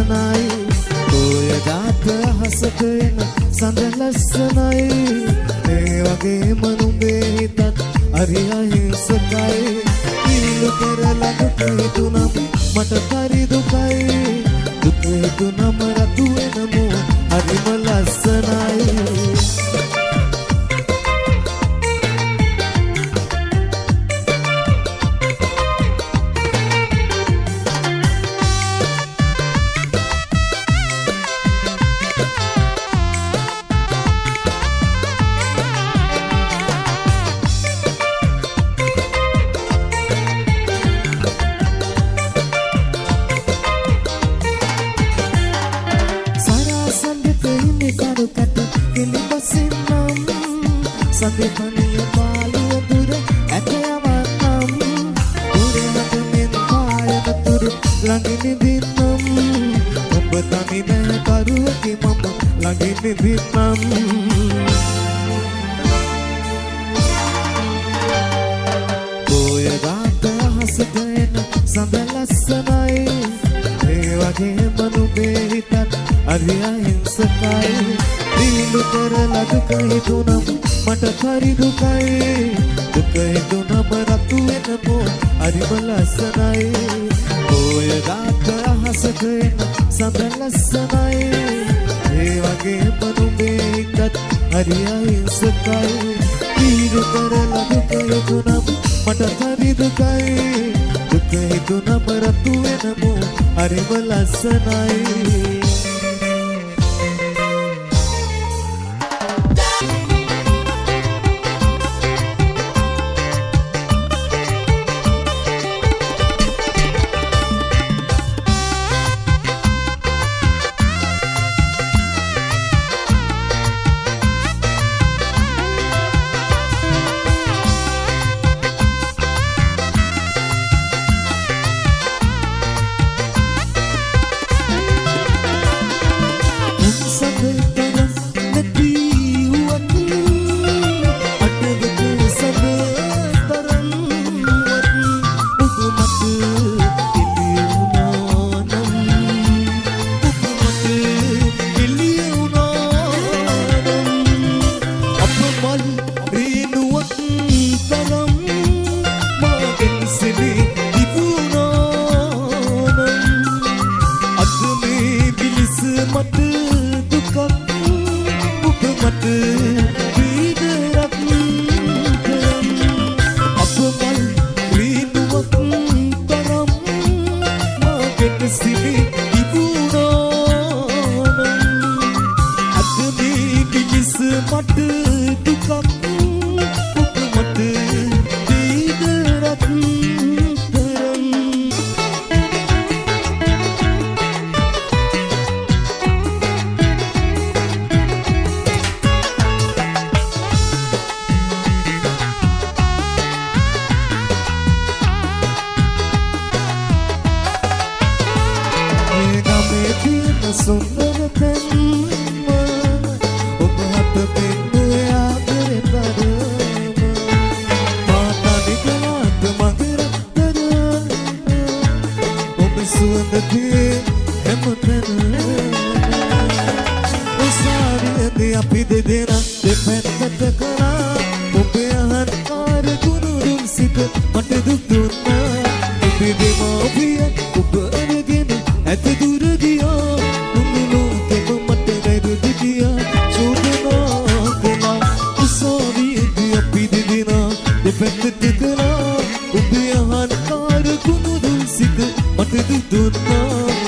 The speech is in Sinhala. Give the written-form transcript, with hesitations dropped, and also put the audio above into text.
ලස්සනයි ඔය දාත හසට එන සඳ ලස්සනයි ඒ වගේම නුඹේ හිතත් හරි අහිංසකයි ඊළු කරලා දුක හිතුනම් මට හරි දුකයි දුක හිතුනම රතු වෙනමු හරිම ලස්සනයි සඳපනිය පාළුව දුර ඇතයවන්නම් දුරහට මෙන් පායන තුරු ළඟින් දින්නම් ඔබ තනි නෑ කරුවකි මම ළඟින් දින්නම් ඔය රාත හසට එන සඳ ලස්සනයි ඒ වගේම නුඹේ හිතත් හරි අහිංසකයි දීලු කරලා දුක හිතුනම් මට හරි දුකයි දුක හිතුනම රතු වෙනමු හරිම ලස්සනයි ඔය රාත අහසට එන සඳ ලස්සනයි ඒ වගේම නුඹේ හිතත් හරි අහිංසකයි දීලු කරලා දුක හිතුනම් මට හරි දුකයි දුක හිතුනම රතු වෙනමු හරිම ලස්සනයි Ubiyahan kar kuno dul sik mat du dunna